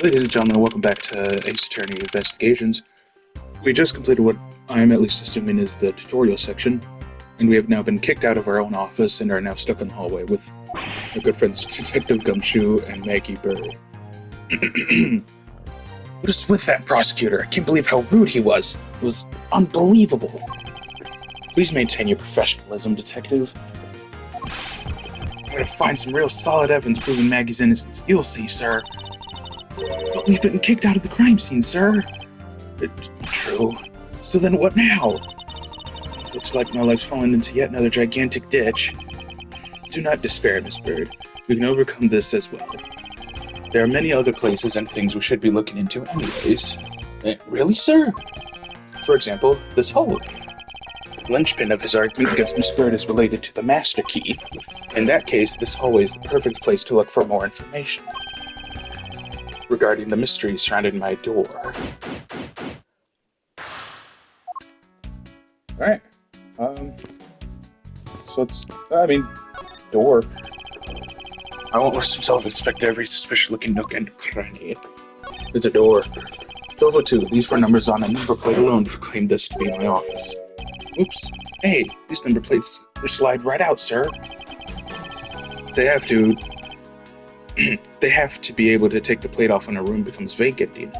Ladies and gentlemen, welcome back to Ace Attorney Investigations. We just completed what I am at least assuming is the tutorial section, and we have now been kicked out of our own office and are now stuck in the hallway with our good friends Detective Gumshoe and Maggie Bird. What is with that prosecutor? I can't believe how rude he was. It was unbelievable. Please maintain your professionalism, Detective. I'm going to find some real solid evidence proving Maggie's innocence. You'll see, sir. But we've been kicked out of the crime scene, sir. True. So then what now? Looks like my life's fallen into yet another gigantic ditch. Do not despair, Miss Bird. We can overcome this as well. There are many other places and things we should be looking into anyways. Really, sir? For example, this hallway. The linchpin of his argument against Miss Bird is related to the master key. In that case, this hallway is the perfect place to look for more information regarding the mystery surrounding my door. Alright. So it's, door. I won't risk himself inspect every suspicious-looking nook and cranny. There's a door. 1202. These four numbers on a number plate alone proclaim this to be my office. Oops. Hey, these number plates slide right out, sir. They have to be able to take the plate off when a room becomes vacant, you know.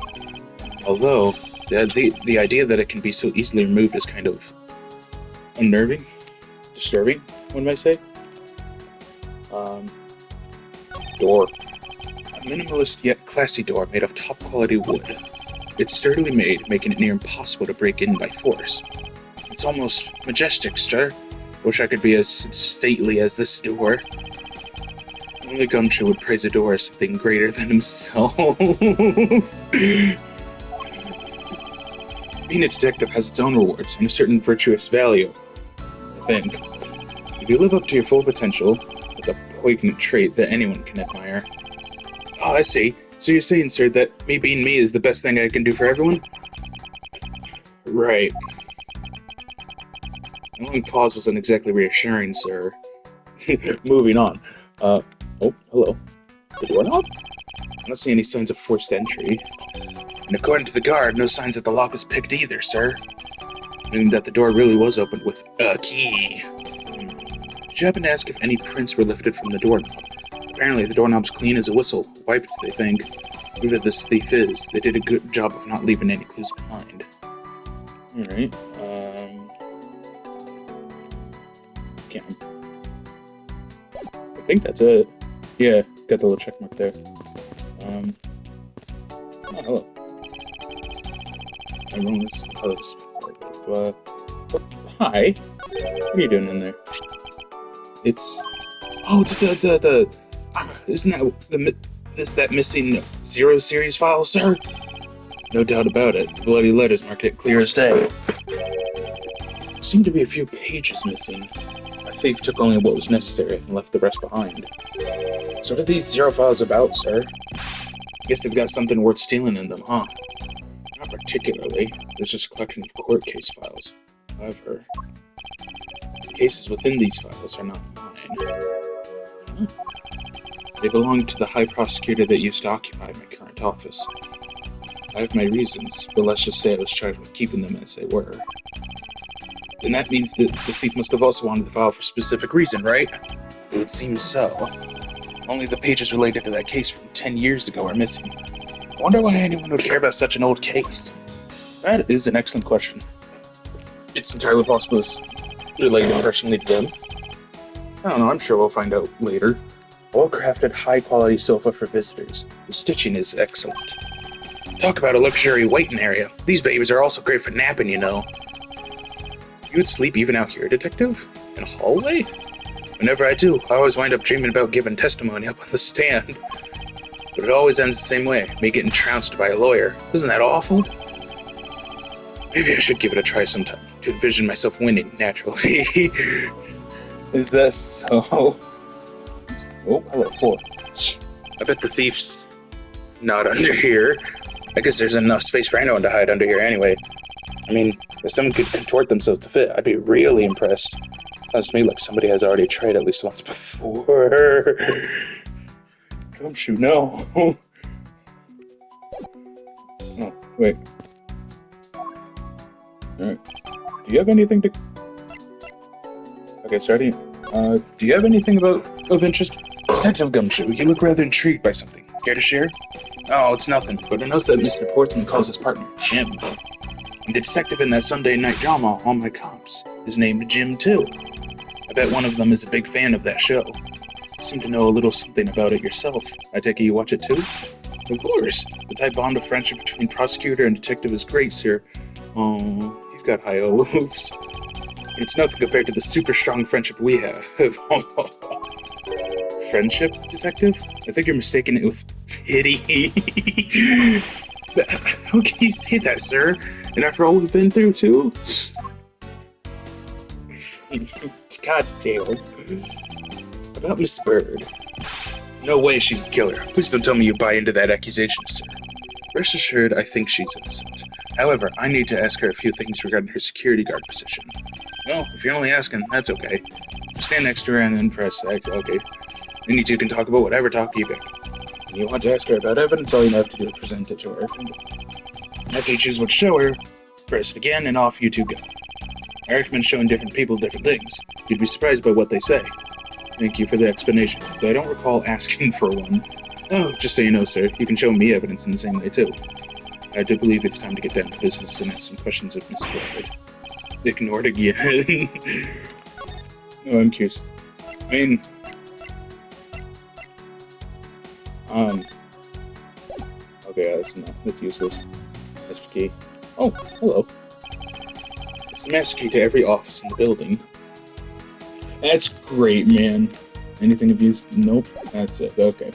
Although, the idea that it can be so easily removed is kind of unnerving, disturbing, one might say. Door. A minimalist yet classy door made of top quality wood. It's sturdily made, making it near impossible to break in by force. It's almost majestic, sir. Wish I could be as stately as this door. Only Gumshoe would praise a door as something greater than himself. Being a detective has its own rewards and a certain virtuous value, I think. If you live up to your full potential, it's a poignant trait that anyone can admire. Oh, I see. So you're saying, sir, that me being me is the best thing I can do for everyone? Right. The long pause wasn't exactly reassuring, sir. Moving on. Oh, hello. The doorknob? I don't see any signs of forced entry. And according to the guard, no signs that the lock was picked either, sir. Meaning that the door really was opened with a key. Did you happen to ask if any prints were lifted from the doorknob? Apparently, the doorknob's clean as a whistle. Wiped, they think. Whoever this thief is, they did a good job of not leaving any clues behind. Alright, can't remember. I think that's it. Yeah, got the little check mark there. Oh, hello. Everyone's host. Hi. What are you doing in there? It's... Oh, it's the isn't that missing 0 series file, sir? No doubt about it. The bloody letters marked it clear as day. Seemed to be a few pages missing. A thief took only what was necessary and left the rest behind. So what are these 0 files about, sir? Guess they've got something worth stealing in them, huh? Not particularly. It's just a collection of court case files. However, the cases within these files are not mine. They belong to the high prosecutor that used to occupy my current office. I have my reasons, but let's just say I was charged with keeping them as they were. And that means that the thief must have also wanted the file for a specific reason, right? It would seem so. Only the pages related to that case from 10 years ago are missing. I wonder why anyone would care about such an old case. That is an excellent question. It's entirely possible it's related personally to them. I don't know, I'm sure we'll find out later. Well-crafted, high-quality sofa for visitors. The stitching is excellent. Talk about a luxury waiting area. These babies are also great for napping, you know. You would sleep even out here, Detective? In a hallway? Whenever I do, I always wind up dreaming about giving testimony up on the stand. But it always ends the same way, me getting trounced by a lawyer. Isn't that awful? Maybe I should give it a try sometime, to envision myself winning, naturally. Is that so? Oh, hello, 4. I bet the thief's not under here. I guess there's enough space for anyone to hide under here anyway. I mean, if someone could contort themselves to fit, I'd be really impressed. Sounds to me like somebody has already tried at least once before. Gumshoe, no. Wait. Alright. Do you have anything to... Okay, sorry. Do you have anything of interest? Detective Gumshoe, you look rather intrigued by something. Care to share? Oh, it's nothing, but I noticed that Mr. Portman calls his partner Jim. And the detective in that Sunday night drama, All My Cops, is named Jim, too. I bet one of them is a big fan of that show. You seem to know a little something about it yourself. I take it you watch it, too? Of course. The tight bond of friendship between prosecutor and detective is great, sir. Oh, he's got high hopes. It's nothing compared to the super strong friendship we have. Friendship, detective? I think you're mistaking it with pity. How can you say that, sir? And after all we've been through, too? God damn. About Miss Bird. No way she's the killer. Please don't tell me you buy into that accusation, sir. Rest assured, I think she's innocent. However, I need to ask her a few things regarding her security guard position. Well, if you're only asking, that's okay. Stand next to her and then press X. Okay. And you two can talk about whatever topic you pick. If you want to ask her about evidence, all you have to do is present it to her. After you choose what to show her, press it again, and off you two go. I recommend showing different people different things. You'd be surprised by what they say. Thank you for the explanation, but I don't recall asking for one. Oh, just so you know, sir, you can show me evidence in the same way, too. I do believe it's time to get down to business and ask some questions of Miss Bird. Ignored again. Oh, I'm curious. I mean... Okay, that's useless. Master key. Oh, hello. It's the master key to every office in the building. That's great, man. Anything of use? Nope. That's it. Okay.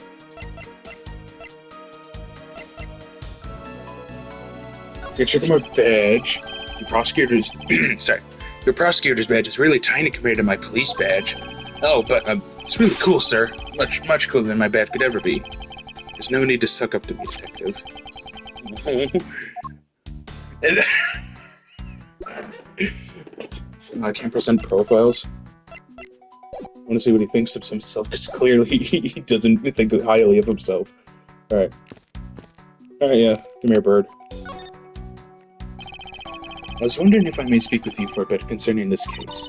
Get your badge. Your prosecutor's... sorry. Your prosecutor's badge is really tiny compared to my police badge. Oh, but it's really cool, sir. Much cooler than my badge could ever be. There's no need to suck up to me, detective. I can't present profiles. I want to see what he thinks of himself, because clearly he doesn't think highly of himself. Alright. Alright, yeah. Come here, Bird. I was wondering if I may speak with you for a bit concerning this case.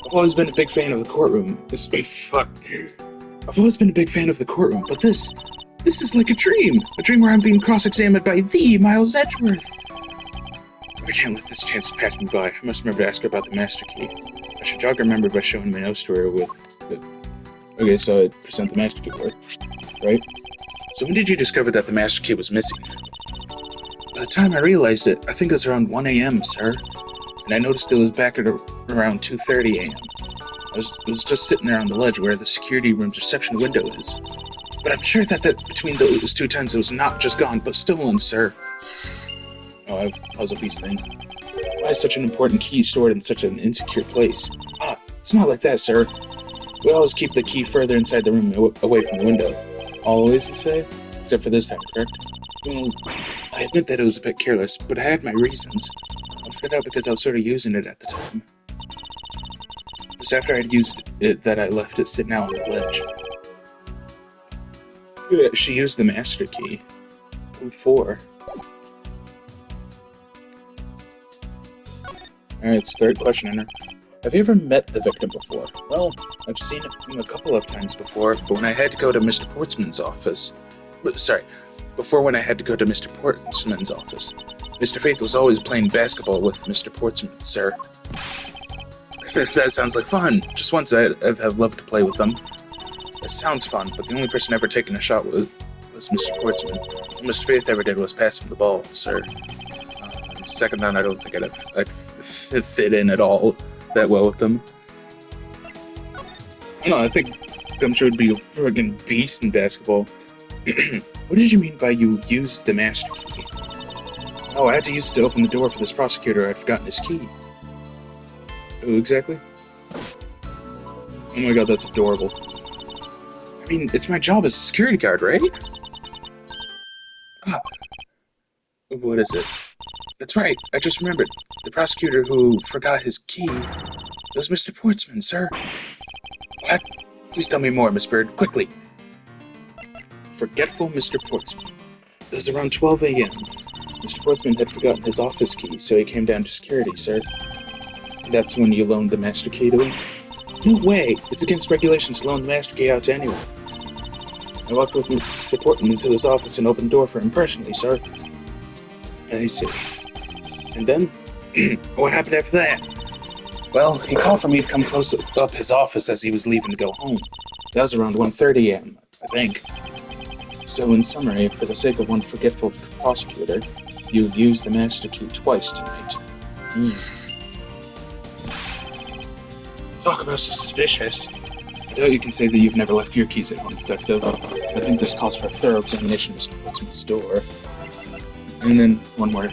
I've always been a big fan of the courtroom. I've always been a big fan of the courtroom, but this is like a dream where I'm being cross-examined by the Miles Edgeworth. I can't let this chance pass me by. I must remember to ask her about the master key. I should jog her memory by showing my nose to her with... Okay, so I present the master key for her, right? So when did you discover that the master key was missing? By the time I realized it, I think it was around 1 a.m., sir. And I noticed it was back at around 2:30 a.m. I was just sitting there on the ledge where the security room's reception window is. But I'm sure that between those two times it was not just gone, but stolen, sir. Oh, I have a puzzle piece thing. Why is such an important key stored in such an insecure place? Ah, it's not like that, sir. We always keep the key further inside the room, away from the window. Always, you say? Except for this time, correct? Well, I admit that it was a bit careless, but I had my reasons. I figured out because I was sort of using it at the time. It was after I'd used it that I left it sitting out on the ledge. She used the master key. What for? Alright, start questioning her. Have you ever met the victim before? Well, I've seen him a couple of times before, but when I had to go to Mr. Portsman's office... Before when I had to go to Mr. Portsman's office. Mr. Faith was always playing basketball with Mr. Portsman, sir. That sounds like fun. Just once I've loved to play with them. It sounds fun, but the only person ever taking a shot was Mr. Portsman. All Mr. Faith ever did was pass him the ball, sir. Second down, I don't think I'd fit in at all that well with them. No, I think Gumshoe would be a friggin' beast in basketball. What did you mean by you used the master key? Oh, I had to use it to open the door for this prosecutor. I'd forgotten his key. Who exactly? Oh my god, that's adorable. I mean, it's my job as a security guard, right? Ah. What is it? That's right, I just remembered. The prosecutor who forgot his key was Mr. Portsman, sir. What? Please tell me more, Miss Bird, quickly. Forgetful Mr. Portsman. It was around 12 a.m. Mr. Portsman had forgotten his office key, so he came down to security, sir. That's when you loaned the master key to him? No way! It's against regulations to loan the master key out to anyone. I walked with Mr. Portman into his office and opened the door for him personally, sir. I see. And then? What happened after that? Well, he called for me to come close up his office as he was leaving to go home. That was around 1:30 a.m., I think. So in summary, for the sake of one forgetful prosecutor, you used the master key twice tonight. Talk about suspicious. I doubt you can say that you've never left your keys at home, Detective. I think this calls for a thorough examination of Mr. Portsman's door. And then, one more.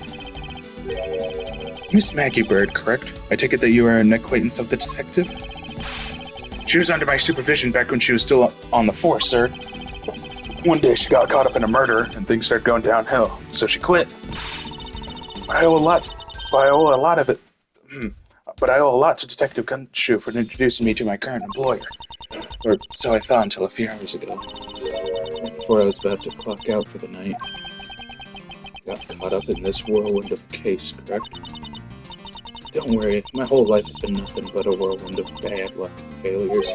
Miss Maggie Bird, correct? I take it that you are an acquaintance of the detective? She was under my supervision back when she was still on the force, sir. One day she got caught up in a murder, and things started going downhill, so she quit. I owe a lot to Detective Gunshoe for introducing me to my current employer. Or so I thought until a few hours ago. Before I was about to clock out for the night. Got caught up in this whirlwind of a case, correct? Don't worry, my whole life has been nothing but a whirlwind of bad luck and failures.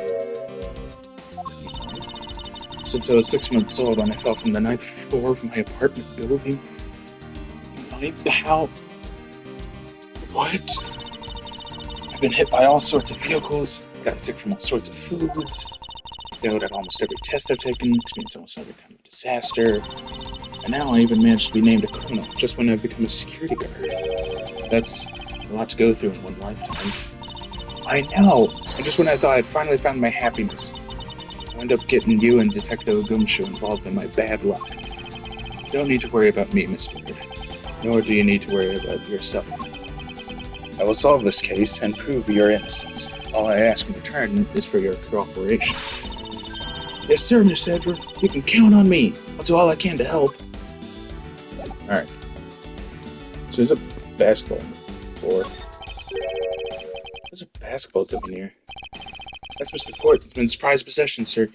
Since I was 6 months old when I fell from the 9th floor of my apartment building. How? What? I've been hit by all sorts of vehicles, got sick from all sorts of foods, failed at almost every test I've taken, experienced almost every kind of disaster, and now I even managed to be named a criminal just when I've become a security guard. That's a lot to go through in one lifetime. I know! And just when I thought I'd finally found my happiness, I wound up getting you and Detective Gunshoe involved in my bad luck. You don't need to worry about me, Miss Bird, nor do you need to worry about yourself. I will solve this case and prove your innocence. All I ask in return is for your cooperation. Yes, sir, Miss Edward. You can count on me. I'll do all I can to help. Alright. So there's a basketball on the floor. There's a basketball down here. That's Mr. Portman's prized possession, sir.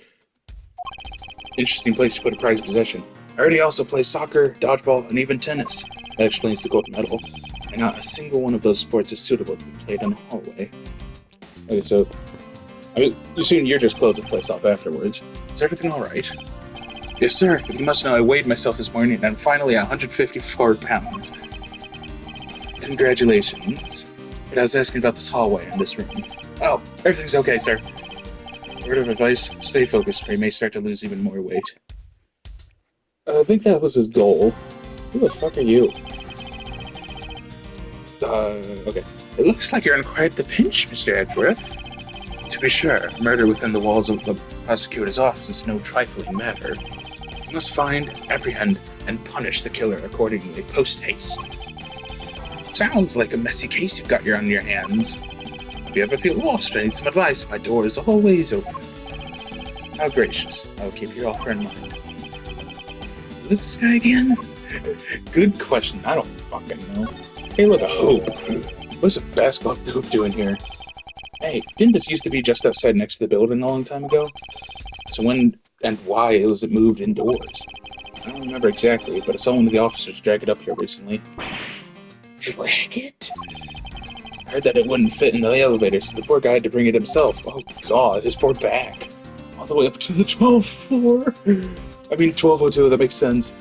Interesting place to put a prized possession. I already also play soccer, dodgeball, and even tennis. That explains the gold medal. And not a single one of those sports is suitable to be played in a hallway. Okay, so I assume you're just closing the place off afterwards. Is everything alright? Yes, sir. But you must know I weighed myself this morning and I'm finally 154 pounds. Congratulations. But I was asking about this hallway in this room. Oh, everything's okay, sir. Word of advice, stay focused or you may start to lose even more weight. I think that was his goal. Who the fuck are you? Okay. It looks like you're in quite the pinch, Mr. Edgeworth. To be sure, murder within the walls of the prosecutor's office is no trifling matter. You must find, apprehend, and punish the killer accordingly post-haste. Sounds like a messy case you've got on your hands. If you ever feel lost or need some advice, my door is always open. How gracious. I'll keep your offer in mind. Who is this guy again? Good question. I don't fucking know. Hey, look, a hoop. What's a basketball hoop doing here? Hey, didn't this used to be just outside next to the building a long time ago? So when and why was it moved indoors? I don't remember exactly, but I saw one of the officers drag it up here recently. Drag it? I heard that it wouldn't fit in the elevator, so the poor guy had to bring it himself. Oh god, his poor back. All the way up to the 12th floor. I mean, 1202, that makes sense.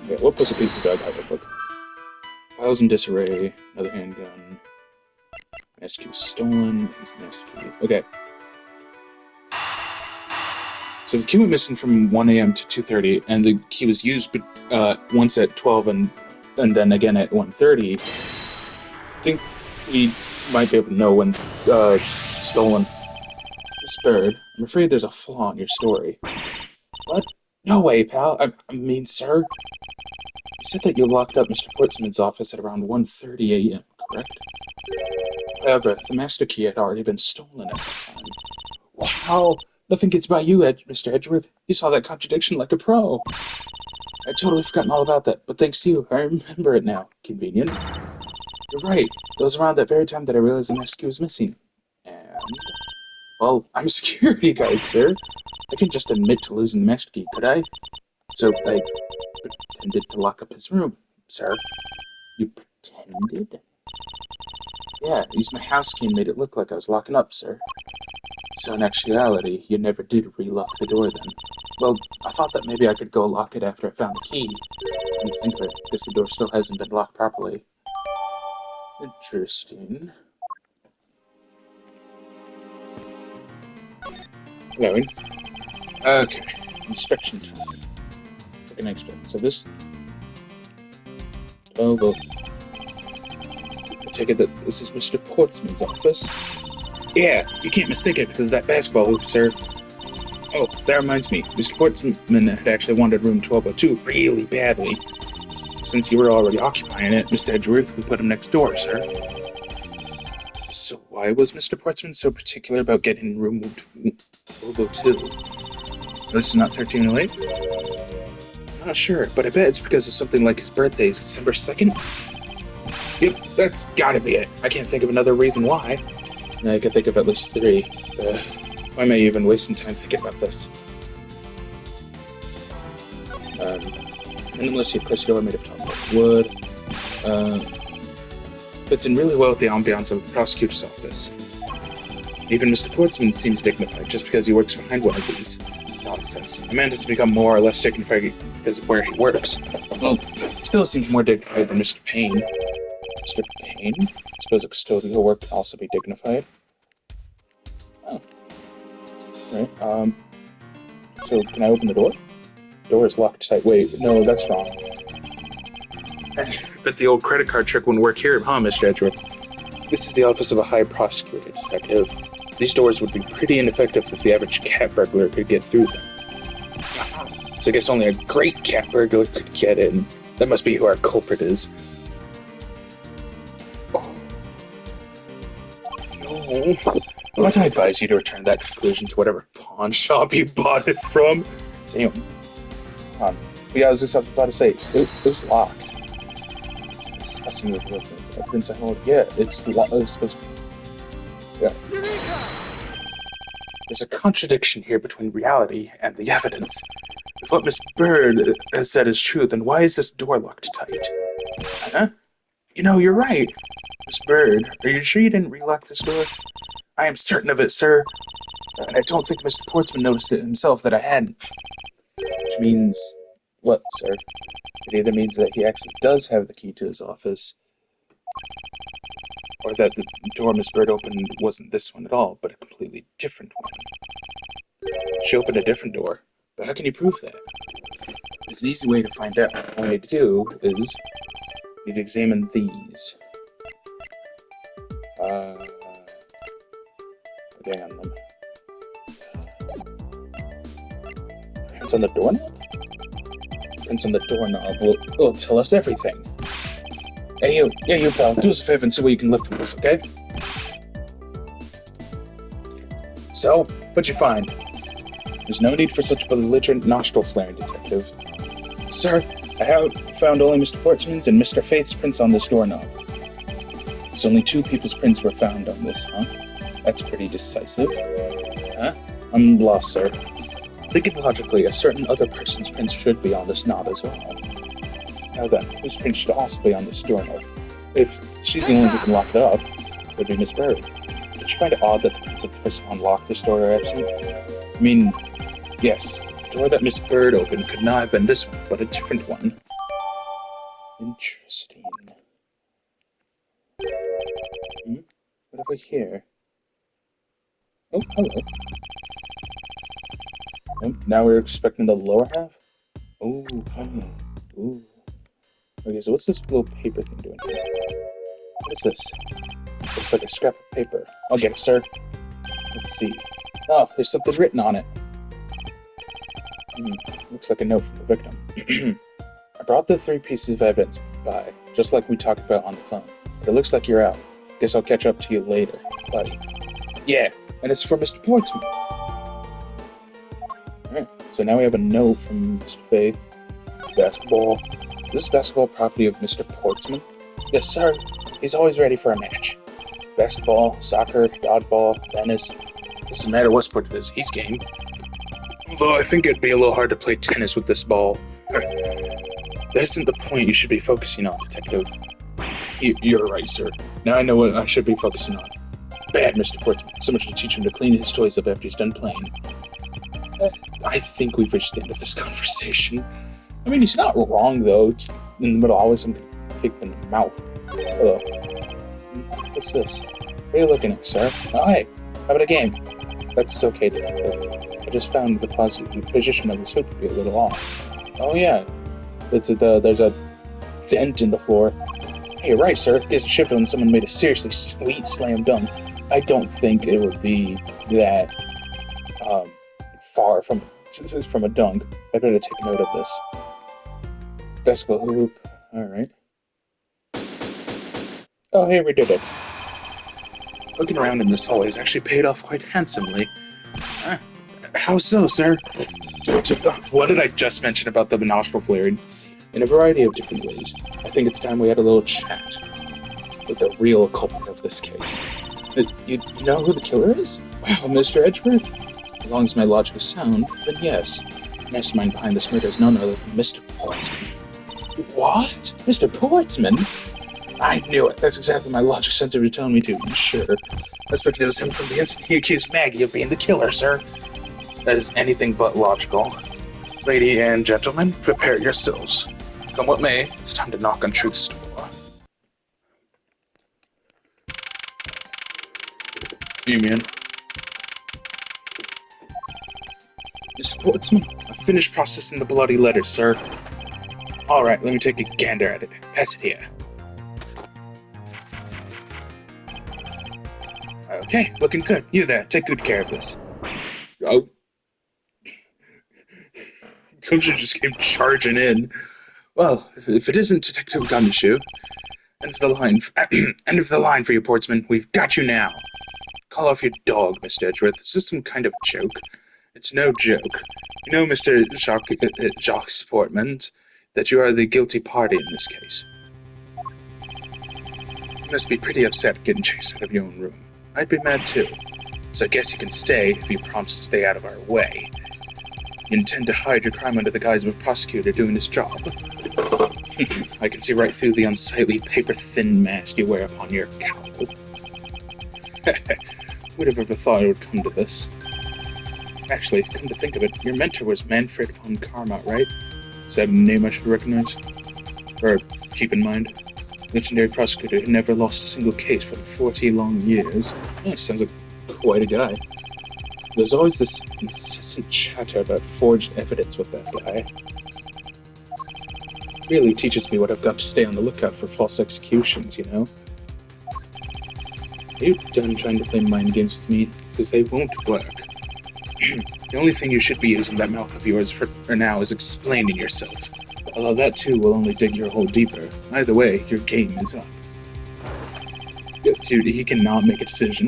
Okay, what puts a piece of dog out real quick? Files in disarray, another handgun. SQ stolen. Okay. So the key went missing from 1 a.m. to 2:30, and the key was used once at 12 and then again at 1:30. I think we might be able to know when stolen. Miss Bird, I'm afraid there's a flaw in your story. What? No way, pal. I mean, sir. You said that you locked up Mr. Portsman's office at around 1:30 a.m., correct? However, the master key had already been stolen at that time. Wow! Nothing gets by you, Mr. Edgeworth. You saw that contradiction like a pro. I'd totally forgotten all about that, but thanks to you, I remember it now. Convenient. You're right. It was around that very time that I realized the master key was missing. And... well, I'm a security guard, sir. I couldn't just admit to losing the master key, could I? So I pretended to lock up his room, sir. You pretended? Yeah, I used my house key and made it look like I was locking up, sir. So in actuality, you never did relock the door then. Well, I thought that maybe I could go lock it after I found the key. When you think of it, because the door still hasn't been locked properly. Interesting. Hello. Okay, inspection time. What can I expect? So this... Oh, well... I take it that this is Mr. Portsman's office. Yeah, you can't mistake it because of that basketball hoop, sir. Oh, that reminds me. Mr. Portsman had actually wanted room 1202 really badly. Since you were already occupying it, Mr. Edgeworth, we put him next door, sir. So why was Mr. Portsman so particular about getting room 1202? This is not 1308? I'm not sure, but I bet it's because of something like his birthday is December 2nd? Yep, that's gotta be it. I can't think of another reason why. I can think of at least 3. Why am I even wasting time thinking about this? Unless you press door made of top wood. Fits in really well with the ambiance of the prosecutor's office. Even Mr. Portsman seems dignified just because he works behind one of these. Nonsense. A man doesn't become more or less dignified because of where he works. Well, still seems more dignified than Mr. Payne. Mr. Payne? I suppose a custodial work can also be dignified. Oh. Right, so can I open the door? The door is locked tight. Wait, no, that's wrong. Bet the old credit card trick wouldn't work here, huh, Mr. Edgeworth? This is the office of a high prosecutor detective. These doors would be pretty ineffective if the average cat burglar could get through them. So I guess only a great cat burglar could get in. That must be who our culprit is. Oh. No. Why do I advise you to return that conclusion to whatever pawn shop you bought it from? Damn. Yeah, I was just about to say, it was locked. It's disgusting with the Prince of Hold. Yeah, it's locked. It was supposed to be. Yeah. There's a contradiction here between reality and the evidence. If what Miss Bird has said is true, then why is this door locked tight? Huh? You know, you're right. Miss Bird, are you sure you didn't relock this door? I am certain of it, sir. And I don't think Mr. Portsman noticed it himself that I hadn't. Which means... what, sir? It either means that he actually does have the key to his office, or that the door Miss Bird opened wasn't this one at all, but a completely different one. She opened a different door, but how can you prove that? There's an easy way to find out. All we need to do is... we need to examine these. Putting on them. Prints on the doorknob? Prints on the doorknob will tell us everything. Hey you pal, do us a favor and see what you can lift from this, okay? So, what'd you find? There's no need for such belligerent nostril flaring, detective. Sir, I have found only Mr. Portsman's and Mr. Faith's prints on this doorknob. There's only 2 people's prints were found on this, huh? That's pretty decisive. Huh? I'm lost, sir. Thinking logically, a certain other person's prints should be on this knob as well. Now then, whose print should also be on this doorknob? If she's the only one who can lock it up, it would be Miss Bird. Don't you find it odd that the prints of the person who unlocked this door are absent? I mean, yes, the door that Miss Bird opened could not have been this one, but a different one. Interesting. What have we here? Oh, hello. Oh, now we're expecting the lower half? Oh, honey. Ooh. Okay, so what's this little paper thing doing here? What is this? Looks like a scrap of paper. I'll get it, sir. Let's see. Oh, there's something written on it. Looks like a note from the victim. I brought the 3 pieces of evidence by, just like we talked about on the phone. But it looks like you're out. Guess I'll catch up to you later, buddy. Yeah, and it's for Mr. Portsman. Alright, so now we have a note from Mr. Faith. Basketball. Is this basketball property of Mr. Portsman? Yes, sir. He's always ready for a match. Basketball, soccer, dodgeball, tennis. Doesn't matter what sport it is, he's game. Although I think it'd be a little hard to play tennis with this ball. That isn't the point you should be focusing on, Detective. You're right, sir. Now I know what I should be focusing on. Bad, Mr. Portsmouth. Someone should teach him to clean his toys up after he's done playing. I think we've reached the end of this conversation. I mean, he's not wrong, though. It's in the middle, always some kick in the mouth. Hello. What's this? What are you looking at, sir? Oh, hey. How about a game? That's okay, Detective. I just found the position of this hoop to be a little off. Oh, yeah. There's a dent in the floor. Hey, you're right, sir. It gives a shiver when someone made a seriously sweet slam dunk. I don't think it would be that far from a dunk. I better take note of this. Basketball hoop. Alright. Oh, hey, we did it. Looking around in this hallway has actually paid off quite handsomely. How so, sir? What did I just mention about the nostril flaring? In a variety of different ways. I think it's time we had a little chat with the real culprit of this case. You know who the killer is? Wow, Mr. Edgeworth? As long as my logic is sound, then yes. The mastermind behind this murder is none other than Mr. Portsman. What? Mr. Portsman? I knew it. That's exactly my logic sensor was telling me to. Sure. I suspected it was him from the instant he accused Maggie of being the killer, sir. That is anything but logical. Lady and gentlemen, prepare yourselves. Come what may, it's time to knock on truth's door. You mean? Mr. Portsman, I've finished processing the bloody letters, sir. Alright, let me take a gander at it. Pass it here. Okay, looking good. You there, take good care of this. Oh. Toja just came charging in. Well, if it isn't Detective Gumshoe, end of the line for you, Portsman. We've got you now. Call off your dog, Mr. Edgeworth. Is this some kind of joke? It's no joke. You know, Mr. Jacques Portman, that you are the guilty party in this case. You must be pretty upset getting chased out of your own room. I'd be mad too. So I guess you can stay if you promise to stay out of our way. You intend to hide your crime under the guise of a prosecutor doing his job. I can see right through the unsightly paper-thin mask you wear upon your cowl. Would have ever thought it would come to this? Actually, come to think of it, your mentor was Manfred von Karma, right? Is that a name I should recognize? Or keep in mind? Legendary prosecutor who never lost a single case for 40 long years. Oh, sounds like quite a guy. There's always this incessant chatter about forged evidence with that guy. Really teaches me what I've got to stay on the lookout for false executions, you know? Are you done trying to play mind games with me? Because they won't work. The only thing you should be using that mouth of yours for now is explaining yourself. Although that too will only dig your hole deeper. Either way, your game is up. Dude, he cannot make a decision.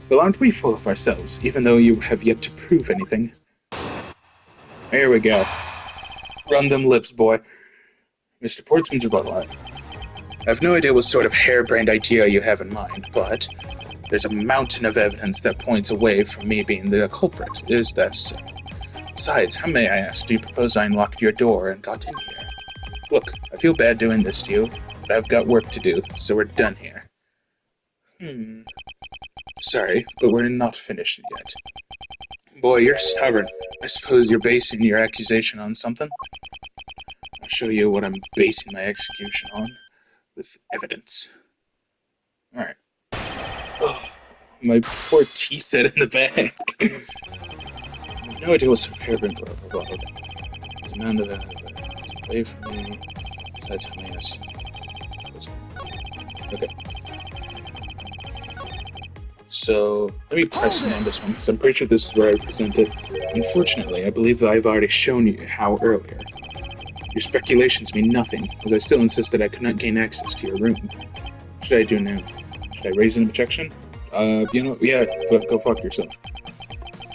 Well, aren't we full of ourselves, even though you have yet to prove anything? Here we go. Run them lips, boy. Mr. Portsman's rebuttal. I have no idea what sort of harebrained idea you have in mind, but there's a mountain of evidence that points away from me being the culprit. Is that so? Besides, how may I ask, do you propose I unlocked your door and got in here? Look, I feel bad doing this to you, but I've got work to do, so we're done here. Sorry, but we're not finished yet. Boy, you're stubborn. I suppose you're basing your accusation on something? I'll show you what I'm basing my execution on, with evidence. Alright. Oh, my poor tea set in the bag. No idea what's harebrained or overload. Demand of it away from me. Besides how many is. Okay. So let me press on this one, because I'm pretty sure this is where I present it. Unfortunately, I believe that I've already shown you how earlier. Your speculations mean nothing, as I still insist that I could not gain access to your room. What should I do now? Should I raise an objection? Yeah, go fuck yourself.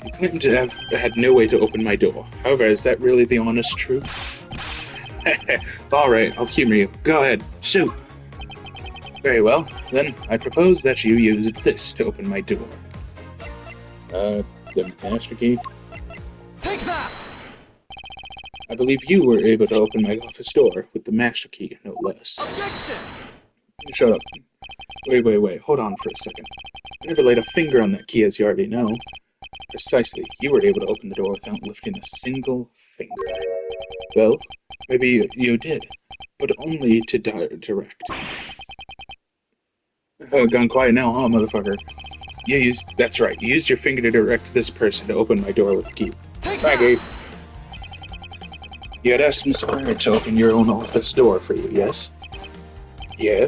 You claim to have had no way to open my door. However, is that really the honest truth? Alright, I'll humor you. Go ahead, shoot! Very well, then I propose that you use this to open my door. The master key? Take that! I believe you were able to open my office door with the master key, no less. Objection! Shut up. Wait. Hold on for a second. I never laid a finger on that key, as you already know. Precisely, you were able to open the door without lifting a single finger. Well, maybe you did, but only to direct. Gone quiet now, huh, motherfucker? That's right, you used your finger to direct this person to open my door with the key. Maggie! You had asked Miss Bird to open your own office door for you, yes? Yeah.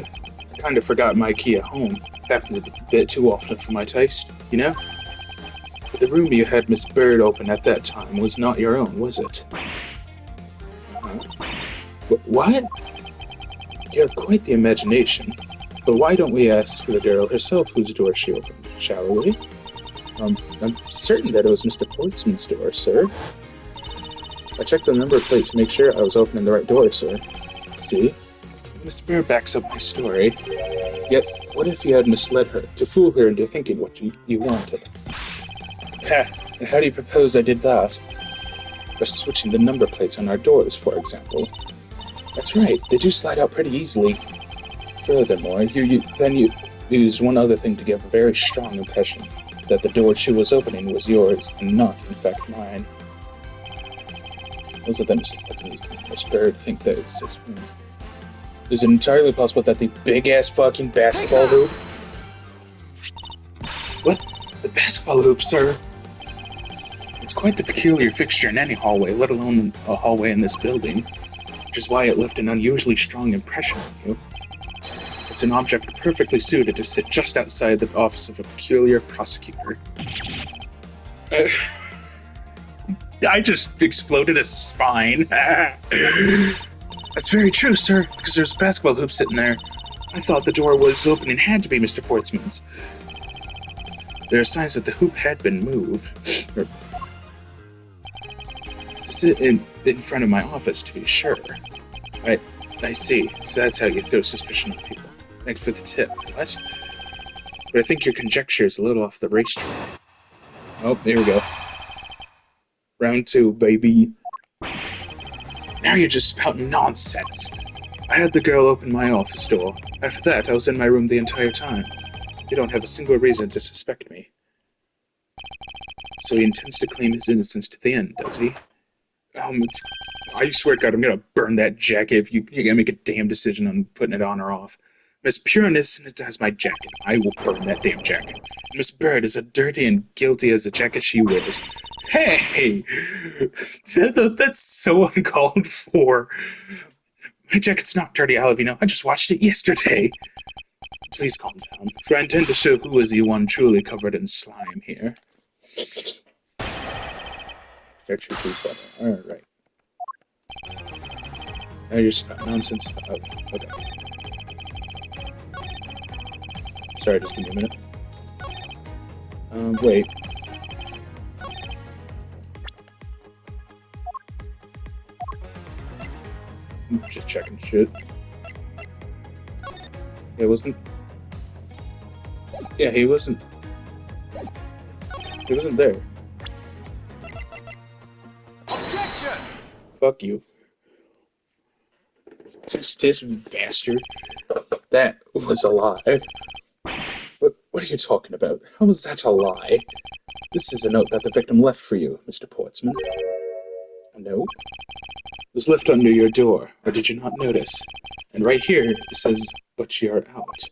I kind of forgot my key at home. Happens a bit too often for my taste, you know? But the room you had Miss Bird open at that time was not your own, was it? What? You have quite the imagination. But why don't we ask the girl herself whose door she opened, shall we? I'm certain that it was Mr. Portsman's door, sir. I checked the number plate to make sure I was opening the right door, sir. See? Miss Bird backs up my story. Yet, what if you had misled her, to fool her into thinking what you wanted? And how do you propose I did that? By switching the number plates on our doors, for example. That's right, they do slide out pretty easily. Furthermore, you used one other thing to give a very strong impression that the door she was opening was yours, and not, in fact, mine. Was it that Miss Bird think that it's his room? Is it entirely possible that the big-ass fucking basketball hoop? What? The basketball hoop, sir? It's quite the peculiar fixture in any hallway, let alone a hallway in this building, which is why it left an unusually strong impression on you. It's an object perfectly suited to sit just outside the office of a peculiar prosecutor. I just exploded a spine. That's very true, sir, because there's a basketball hoop sitting there. I thought the door was open and had to be Mr. Portsman's. There are signs that the hoop had been moved. Sit in front of my office, to be sure. I see. So that's how you throw suspicion on people. Thanks for the tip. What? But I think your conjecture is a little off the racetrack. Oh, there we go. Round 2, baby. Now you're just spouting nonsense. I had the girl open my office door. After that, I was in my room the entire time. You don't have a single reason to suspect me. So he intends to claim his innocence to the end, does he? I swear to God, I'm gonna burn that jacket if you gotta make a damn decision on putting it on or off. Miss Pure Innocent has my jacket. I will burn that damn jacket. Miss Bird is as dirty and guilty as the jacket she wears. Hey! That's so uncalled for. My jacket's not dirty, I'll have you know. I just watched it yesterday. Please calm down, for I intend to show who is the one truly covered in slime here. Stretch your feet better. Alright. I just nonsense. Oh, okay. Sorry, just give me a minute. Wait. I'm just checking shit. It wasn't. Yeah, he wasn't. He wasn't there. Objection! Fuck you. This bastard. That was a lie. What are you talking about? How was that a lie? This is a note that the victim left for you, Mr. Portsman. A note? It was left under your door, or did you not notice? And right here, it says, but you're out.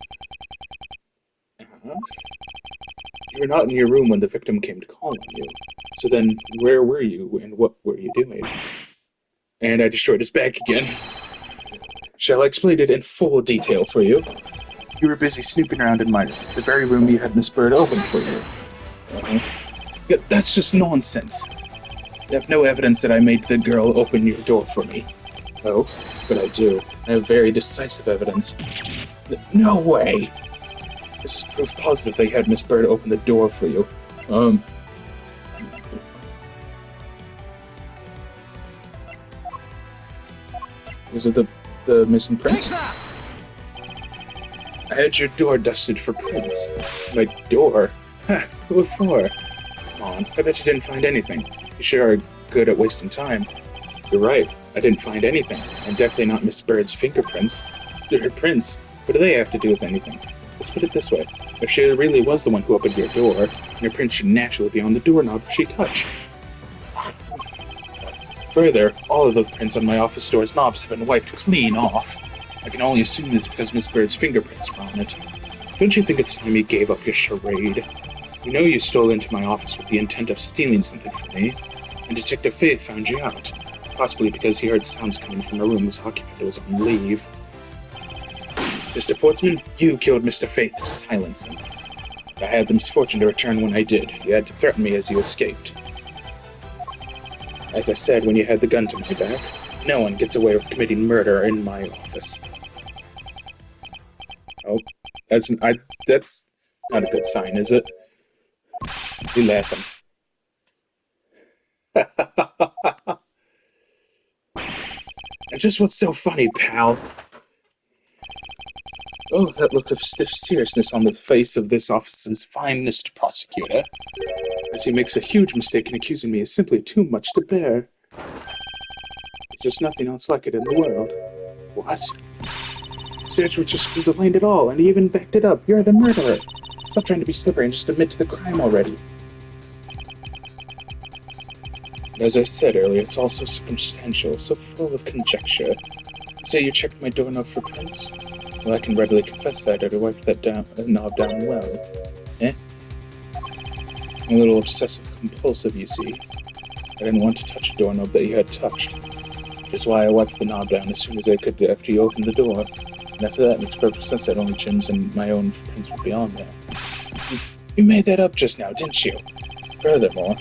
Uh-huh. You were not in your room when the victim came to call on you. So then, where were you, and what were you doing? And I destroyed his bag again. Shall I explain it in full detail for you? You were busy snooping around in the very room you had Miss Bird open for you. Uh-huh. Yeah, that's just nonsense. You have no evidence that I made the girl open your door for me. Oh, but I do. I have very decisive evidence. No way! This is proof positive they had Miss Bird open the door for you. Was it the missing prints? I had your door dusted for prints. My door? Huh, what for? Come on, I bet you didn't find anything. You sure are good at wasting time. You're right. I didn't find anything. And definitely not Miss Bird's fingerprints. They're her prints. What do they have to do with anything? Let's put it this way. If she really was the one who opened your door, your prints should naturally be on the doorknob she touched. Further, all of those prints on my office door's knobs have been wiped clean off. I can only assume it's because Miss Bird's fingerprints were on it. Don't you think it's time you gave up your charade? You know you stole into my office with the intent of stealing something from me, and Detective Faith found you out, possibly because he heard sounds coming from a room whose occupant was on leave. Mr. Portsman, you killed Mr. Faith to silence him. I had the misfortune to return when I did. You had to threaten me as you escaped. As I said when you had the gun to my back, no one gets away with committing murder in my office. Oh, that's not a good sign, is it? You're laughing. And just what's so funny, pal? Oh, that look of stiff seriousness on the face of this office's finest prosecutor, as he makes a huge mistake in accusing me, is simply too much to bear. There's just nothing else like it in the world. What? Sturge just explained it all, and he even backed it up. You're the murderer. Stop trying to be slippery and just admit to the crime already. As I said earlier, it's all so circumstantial, so full of conjecture. Say you checked my doorknob for prints? Well, I can readily confess that I wiped that knob down well. Eh? I'm a little obsessive-compulsive, you see. I didn't want to touch a doorknob that you had touched. Which is why I wiped the knob down as soon as I could after you opened the door. And after that, it makes perfect sense that only Jim's and my own prints would be on there. You made that up just now, didn't you? Furthermore,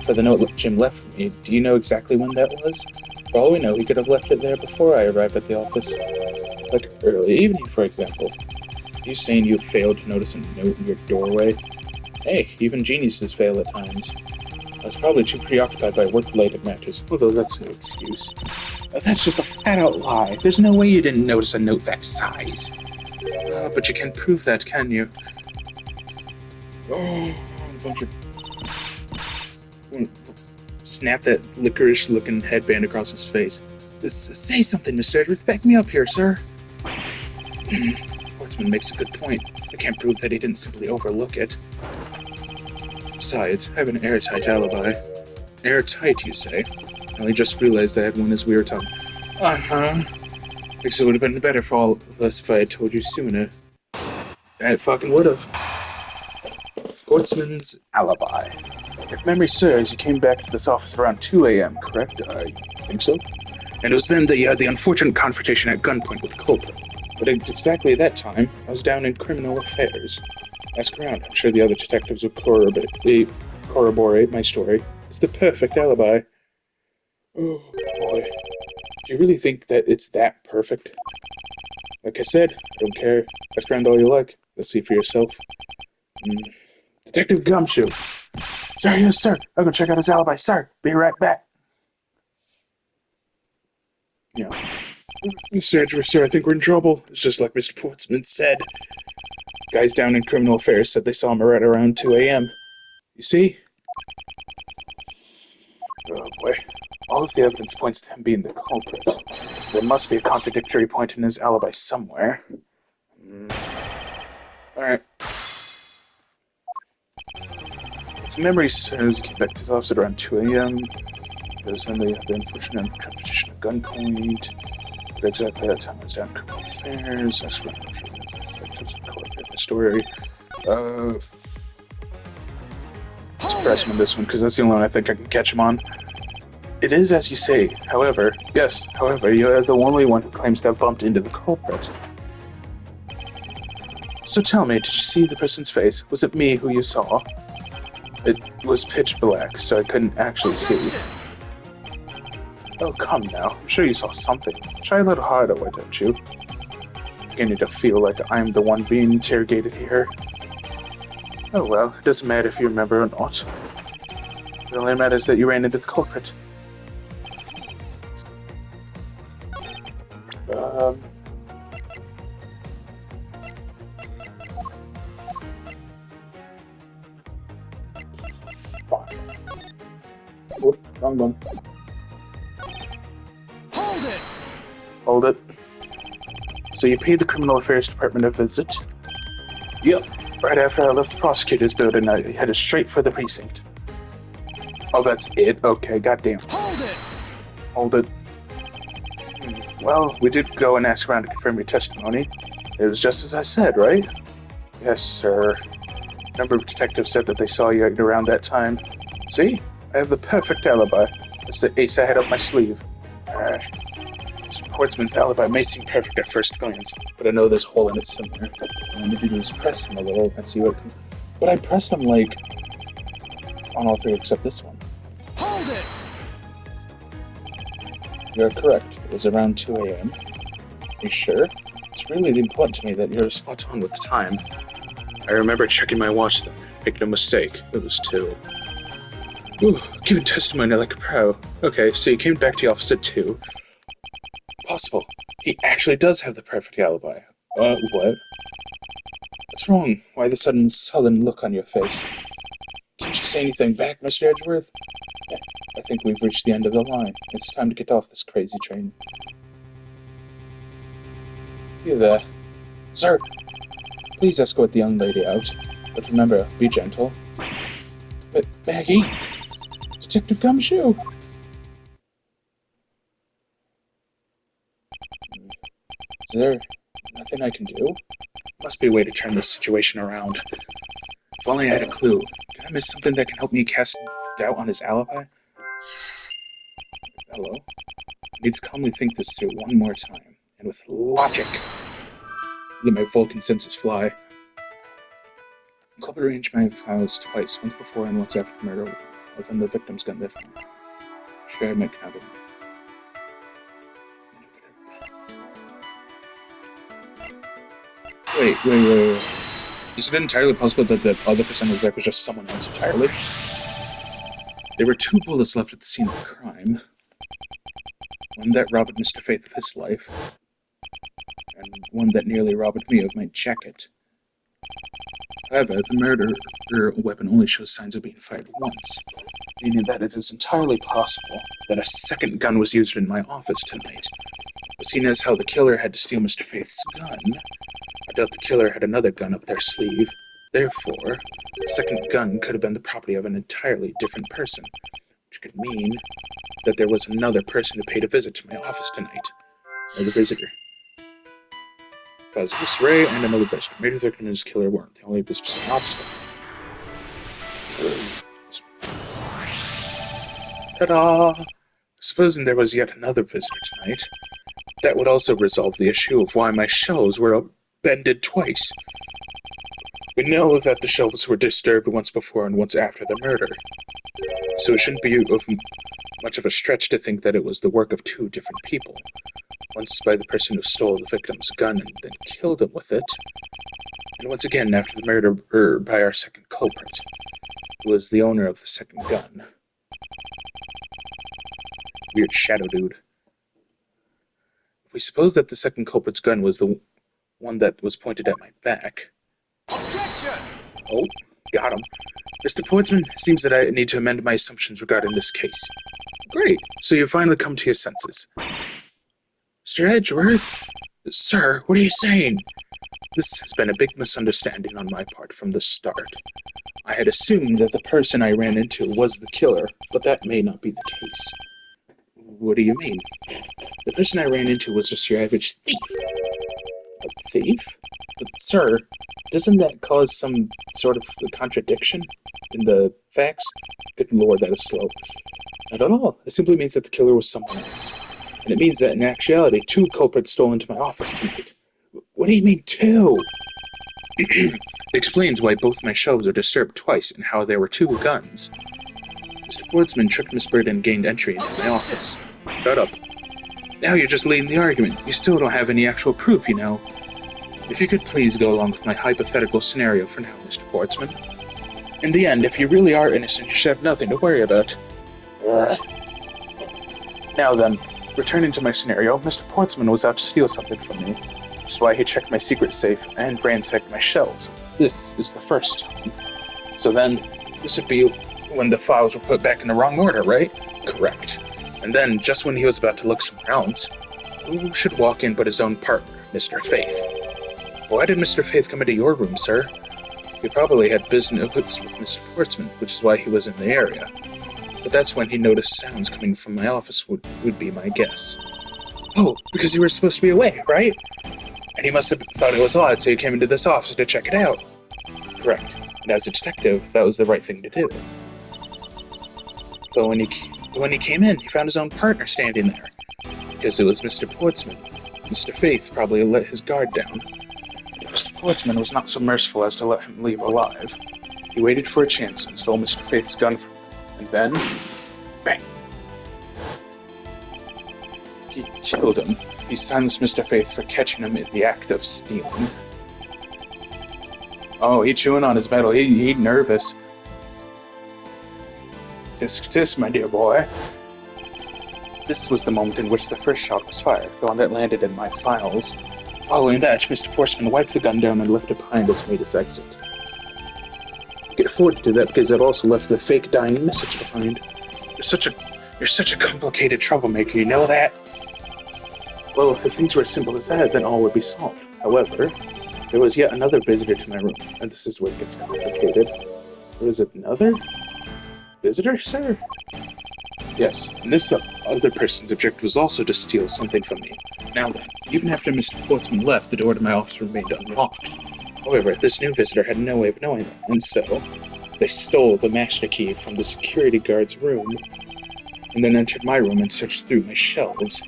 for the note Jim left for me, do you know exactly when that was? For all we know, he could have left it there before I arrived at the office. Like early evening, for example. Are you saying you failed to notice a note in your doorway? Hey, even geniuses fail at times. I was probably too preoccupied by work-related matters, although that's no excuse. That's just a flat-out lie. There's no way you didn't notice a note that size. But you can't prove that, can you? Oh, bunch of... Snap that licorice-looking headband across his face. Just say something, Mr. Edwards. Back me up here, sir. Portsman makes a good point. I can't prove that he didn't simply overlook it. Besides, I have an airtight alibi. Airtight, you say? I only just realized I had one as we were talking. Uh-huh. Guess it would have been better for all of us if I had told you sooner. I fucking would have. Portsman's alibi. If memory serves, you came back to this office around 2 a.m., correct? I think so. And it was then that you had the unfortunate confrontation at gunpoint with culprit. But at exactly that time, I was down in criminal affairs. Ask around. I'm sure the other detectives will corroborate my story. It's the perfect alibi. Oh, boy. Do you really think that it's that perfect? Like I said, I don't care. Ask around all you like. Let's see for yourself. Detective Gumshoe! Sir, yes, sir. I'll go check out his alibi. Sir, be right back. Yeah. Mr. Edgeworth, sir, I think we're in trouble. It's just like Mr. Portsman said. Guys down in criminal affairs said they saw him right around 2 a.m. You see? Oh, boy. All of the evidence points to him being the culprit. So there must be a contradictory point in his alibi somewhere. Alright. If memory serves, he came back to his office at around 2 a.m. There was then the unfortunate competition at gunpoint. But exactly that time I was down in criminal affairs. I swear the story. Just press him on this one, because that's the only one I think I can catch him on. It is as you say, however, you are the only one who claims to have bumped into the culprit. So tell me, did you see the person's face? Was it me who you saw? It was pitch black, so I couldn't actually see. Oh, come now. I'm sure you saw something. Try a little harder, why don't you? Beginning to feel like I'm the one being interrogated here. Oh well, it doesn't matter if you remember or not. It only matters that you ran into the culprit. Fuck. Whoop, wrong one. Hold it! Hold it. So you paid the Criminal Affairs Department a visit? Yep. Right after I left the prosecutor's building, I headed straight for the precinct. Oh, that's it? Okay, goddamn. Hold it! Hold it. Well, we did go and ask around to confirm your testimony. It was just as I said, right? Yes, sir. A number of detectives said that they saw you around that time. See? I have the perfect alibi. It's the ace I had up my sleeve. Mr. Portsman's alibi may seem perfect at first glance, but I know there's a hole in it somewhere. All I need to do is press him a little and see what comes. But I pressed him, like, on all three except this one. Hold it! You're correct. It was around 2 a.m. You sure? It's really important to me that you're spot on with the time. I remember checking my watch then. Make no mistake, it was 2. Ooh, giving testimony like a pro. Okay, so you came back to the office at 2. Possible. He actually does have the perfect alibi. What? What's wrong? Why the sullen look on your face? Can't you say anything back, Mr. Edgeworth? Yeah, I think we've reached the end of the line. It's time to get off this crazy train. You there. Sir, please escort the young lady out. But remember, be gentle. But Maggie! Detective Gumshoe! Is there nothing I can do? Must be a way to turn this situation around. If only I had a clue. Did I miss something that can help me cast doubt on his alibi? Hello? I need to calmly think this through one more time, and with logic. Let my full consensus fly. Club arranged my files twice, once before and once after the murder, within the victim's gun there. Sure, I might have it. Wait. Is it entirely possible that the other person was back was just someone else entirely? There were 2 bullets left at the scene of the crime. One that robbed Mr. Faith of his life, and one that nearly robbed me of my jacket. However, the murder weapon only shows signs of being fired once, meaning that it is entirely possible that a second gun was used in my office tonight. Seeing as how the killer had to steal Mr. Faith's gun, I doubt the killer had another gun up their sleeve. Therefore, the second gun could have been the property of an entirely different person, which could mean that there was another person who paid a visit to my office tonight. Another visitor. Positive Ray and another visitor. Maybe the victim and his killer weren't the only visitors in the office. Ta-da! Supposing there was yet another visitor tonight, that would also resolve the issue of why my shelves were upended twice. We know that the shelves were disturbed once before and once after the murder, so it shouldn't be much of a stretch to think that it was the work of 2 different people. Once by the person who stole the victim's gun and then killed him with it, and once again after the murder by our second culprit, who was the owner of the second gun. Weird shadow dude. If we suppose that the second culprit's gun was the one that was pointed at my back... Objection! Oh, got him. Mr. Portsman, it seems that I need to amend my assumptions regarding this case. Great, so you've finally come to your senses. Mr. Edgeworth? Sir, what are you saying? This has been a big misunderstanding on my part from the start. I had assumed that the person I ran into was the killer, but that may not be the case. What do you mean? The person I ran into was just your average thief. A thief? But, sir, doesn't that cause some sort of contradiction in the facts? Good lord, that is slow. Not at all. It simply means that the killer was someone else. And it means that in actuality, 2 culprits stole into my office tonight. What do you mean 2? It explains why both my shelves are disturbed twice and how there were 2 guns. Mr. Portsman tricked Miss Bird and gained entry into my office. Shut up. Now you're just leading the argument. You still don't have any actual proof, you know. If you could please go along with my hypothetical scenario for now, Mr. Portsman. In the end, if you really are innocent, you should have nothing to worry about. Now then, returning to my scenario, Mr. Portsman was out to steal something from me, which is why he checked my secret safe and ransacked my shelves. This is the first time. So then, this would be when the files were put back in the wrong order, right? Correct. And then, just when he was about to look somewhere else, who should walk in but his own partner, Mr. Faith? Why did Mr. Faith come into your room, sir? He probably had business with Mr. Portsman, which is why he was in the area. But that's when he noticed sounds coming from my office would be my guess. Oh, because you were supposed to be away, right? And he must have thought it was odd, so he came into this office to check it out. Correct. And as a detective, that was the right thing to do. But when he came in, he found his own partner standing there. Because it was Mr. Portsman. Mr. Faith probably let his guard down. Mr. Portsman was not so merciful as to let him leave alive. He waited for a chance and stole Mr. Faith's gun from him. And then, bang! He killed him. He silenced Mr. Faith for catching him in the act of stealing. Oh, he chewing on his metal. He nervous. Tisk, my dear boy. This was the moment in which the first shot was fired, the one that landed in my files. Following that, Mr. Portsman wiped the gun down and left it behind as he made his exit. I could afford to do that because I've also left the fake dying message behind. You're such a complicated troublemaker, you know that? Well, if things were as simple as that, then all would be solved. However, there was yet another visitor to my room, and this is where it gets complicated. There was another visitor, sir? Yes, and this other person's objective was also to steal something from me. Now then, even after Mr. Portsman left, the door to my office remained unlocked. However, this new visitor had no way of knowing that, and so they stole the master key from the security guard's room, and then entered my room and searched through my shelves.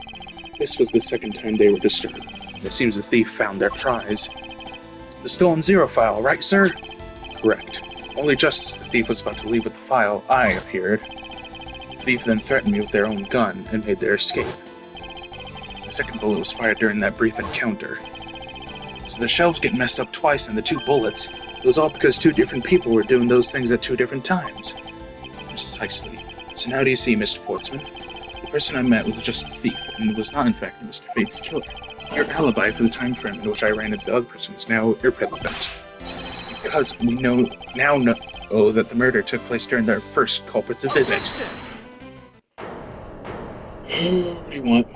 This was the second time they were disturbed. It seems the thief found their prize. The stolen zero file, right, sir? Correct. Only just as the thief was about to leave with the file, I appeared. The thief then threatened me with their own gun and made their escape. The second bullet was fired during that brief encounter. So the shelves get messed up twice and the two bullets. It was all because two different people were doing those things at two different times. Precisely. So now do you see, Mr. Portsman? The person I met was just a thief, and was not in fact Mr. Faith's killer. Your alibi for the time frame in which I ran into the other person is now irrelevant. Because we now know that the murder took place during their first culprit's visit. What do you want?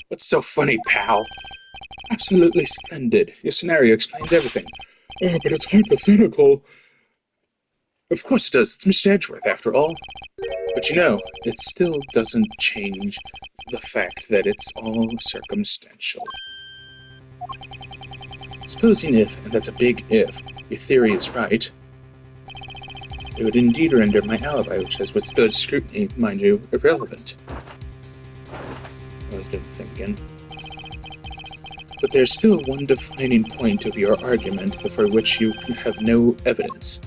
What's so funny, pal? Absolutely splendid. Your scenario explains everything. Oh, but it's hypothetical. Of course it does. It's Mr. Edgeworth, after all. But you know, it still doesn't change the fact that it's all circumstantial. Supposing if, and that's a big if, your theory is right, it would indeed render my alibi, which has withstood scrutiny, mind you, irrelevant. I was doing the thing again. But there's still one defining point of your argument for which you have no evidence.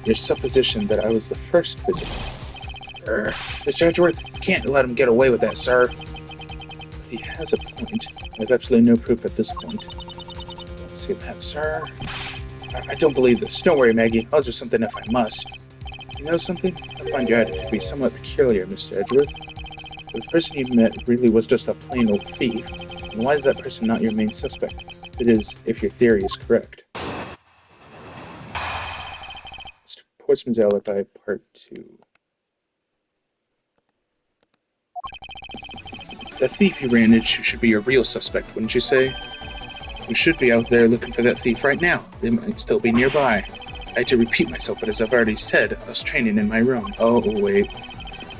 Your supposition that I was the first visitor. Mr. Edgeworth, you can't let him get away with that, sir. He has a point. I have absolutely no proof at this point. Let's see that, sir. I don't believe this. Don't worry, Maggie. I'll do something if I must. You know something? I find your attitude to be somewhat peculiar, Mr. Edgeworth. If the person you met really was just a plain old thief, then why is that person not your main suspect? That is, if your theory is correct. Mr. Portsman's Alibi, Part 2. That thief you ran into should be your real suspect, wouldn't you say? We should be out there looking for that thief right now. They might still be nearby. I had to repeat myself, but as I've already said, I was training in my room. Oh, wait.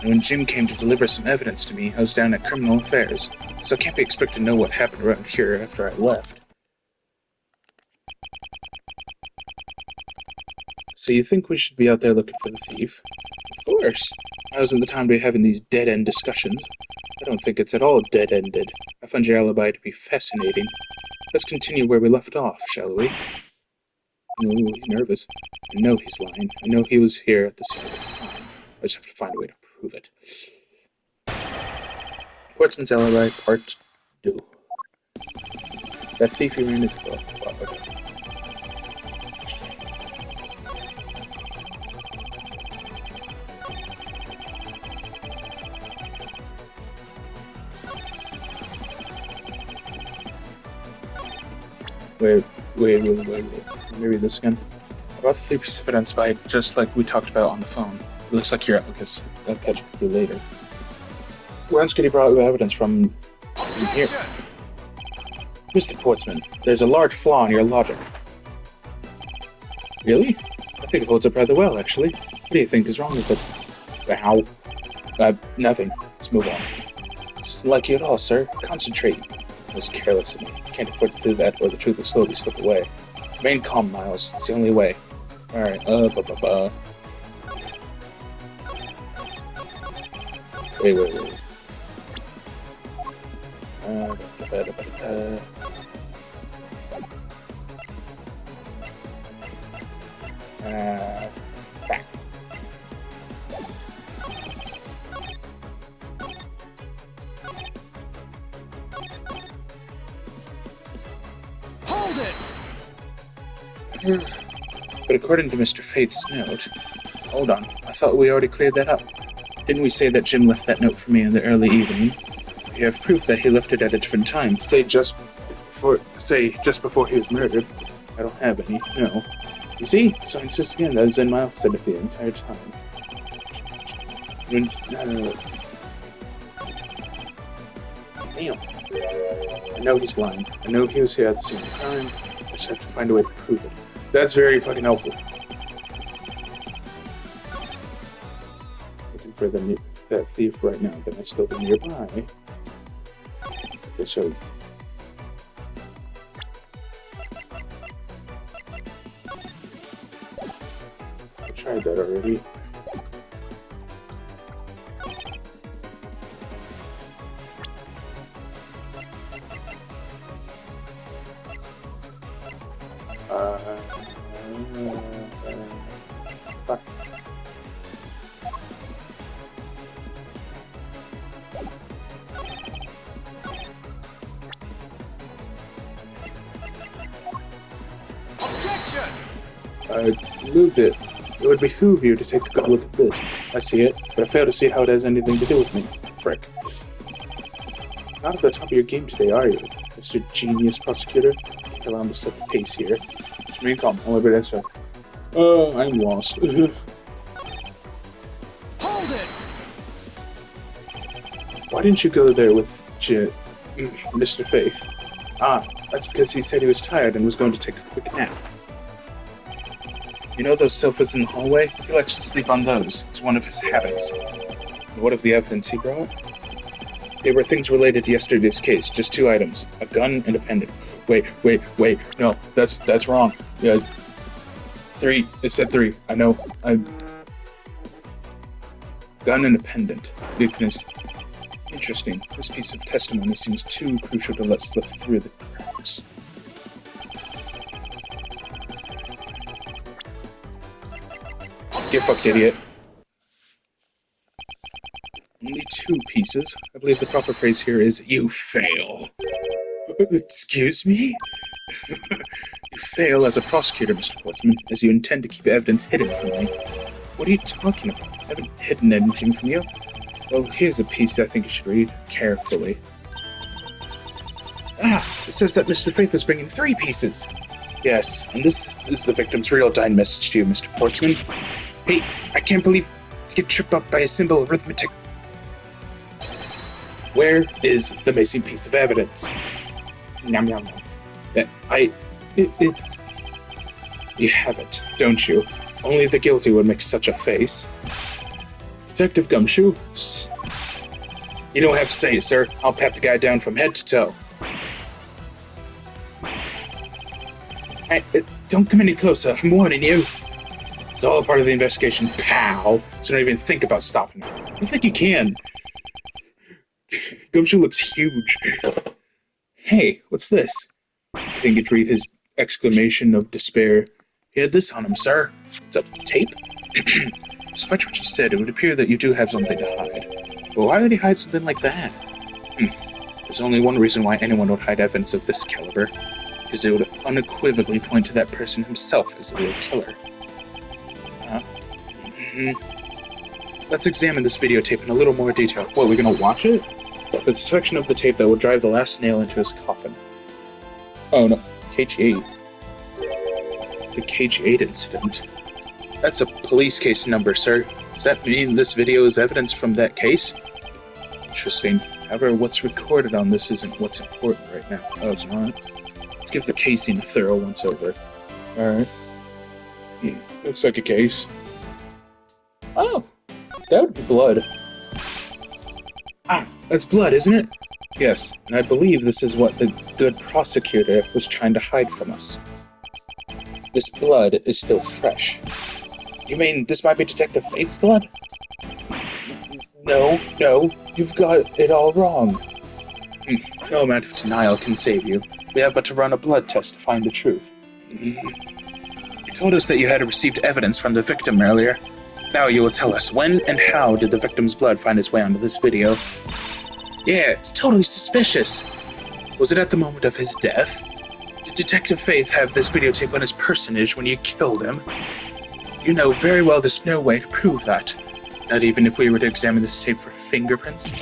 And when Jim came to deliver some evidence to me, I was down at Criminal Affairs, so I can't be expected to know what happened around here after I left. So you think we should be out there looking for the thief? Of course. Now isn't the time to be having these dead-end discussions. I don't think it's at all dead-ended. I find your alibi to be fascinating. Let's continue where we left off, shall we? Ooh, he's nervous. I know he's lying. I know he was here at the scene of the crime. I just have to find a way to prove it. Portsman's Alibi, Part 2. That thief you ran into... Oh, okay. Wait. Wait. Let me read this again. About the 3 pieces of evidence by just like we talked about on the phone. It looks like you're out because I'll catch up with you later. Where else could he brought evidence from here? Mr. Portsman, there's a large flaw in your logic. Really? I think it holds up rather well, actually. What do you think is wrong with it? How? Nothing. Let's move on. This isn't like you at all, sir. Concentrate. It was careless of me. Can't afford to do that, or the truth will slowly slip away. Remain calm, Miles. It's the only way. Alright, Wait. Back. Hold it! But according to Mr. Faith's note... Hold on, I thought we already cleared that up. Didn't we say that Jim left that note for me in the early evening? We have proof that he left it at a different time. Say just before he was murdered. I don't have any, no. You see? So I insist again that Zen Miles said it the entire time. Damn. I know he's lying. I know he was here at the scene of the crime. I just have to find a way to prove it. That's very fucking helpful. Looking for that thief right now, then I still be nearby. Okay, so... I tried that already. Fuck. Objection! I moved it. It would behoove you to take a good look at this. I see it, but I fail to see how it has anything to do with me. Frick. Not at the top of your game today, are you, Mr. Genius Prosecutor? Allow me to set the pace here. Remain calm, I'll be there, sir. Oh, I'm lost. Hold it! Why didn't you go there with Mr. Faith? Ah, that's because he said he was tired and was going to take a quick nap. You know those sofas in the hallway? He likes to sleep on those. It's one of his habits. And what of the evidence he brought? They were things related to yesterday's case, just 2 items, a gun and a pendant. Wait, no, that's wrong. Yeah, 3, it said 3, I know, gun and a pendant. Weakness. Interesting, this piece of testimony seems too crucial to let slip through the cracks. Get fucked, idiot. Only 2 pieces. I believe the proper phrase here is, you fail. Excuse me? You fail as a prosecutor, Mr. Portsman, as you intend to keep evidence hidden from me. What are you talking about? I haven't hidden anything from you. Well, here's a piece I think you should read carefully. Ah, it says that Mr. Faith was bringing 3 pieces. Yes, and this is the victim's real dying message to you, Mr. Portsman. Hey, I can't believe to get tripped up by a simple arithmetic. Where is the missing piece of evidence? Nom nom nom. It's... You have it, don't you? Only the guilty would make such a face. Detective Gumshoe? You don't have to say it, sir. I'll pat the guy down from head to toe. Hey, don't come any closer, I'm warning you. It's all a part of the investigation, pal, so don't even think about stopping me. You think you can? Gumshoe looks huge. Hey, what's this? I didn't get to read his exclamation of despair. He had this on him, sir. It's a tape? Despite what you said, it would appear that you do have something to hide. But why would he hide something like that? There's only one reason why anyone would hide evidence of this caliber. Because it would unequivocally point to that person himself as the real killer. Let's examine this videotape in a little more detail. What, we're gonna watch it? It's a section of the tape that will drive the last nail into his coffin. Oh no, KG. The KG8 incident. That's a police case number, sir. Does that mean this video is evidence from that case? Interesting. However, what's recorded on this isn't what's important right now. Oh, it's not? Let's give the casing a thorough once-over. Alright. Looks like a case. Oh! That would be blood. Ah! That's blood, isn't it? Yes, and I believe this is what the good prosecutor was trying to hide from us. This blood is still fresh. You mean this might be Detective Faith's blood? No, you've got it all wrong. No amount of denial can save you. We have but to run a blood test to find the truth. You told us that you had received evidence from the victim earlier. Now you will tell us when and how did the victim's blood find its way onto this video. Yeah, it's totally suspicious. Was it at the moment of his death? Did Detective Faith have this videotape on his personage when you killed him? You know very well there's no way to prove that. Not even if we were to examine this tape for fingerprints.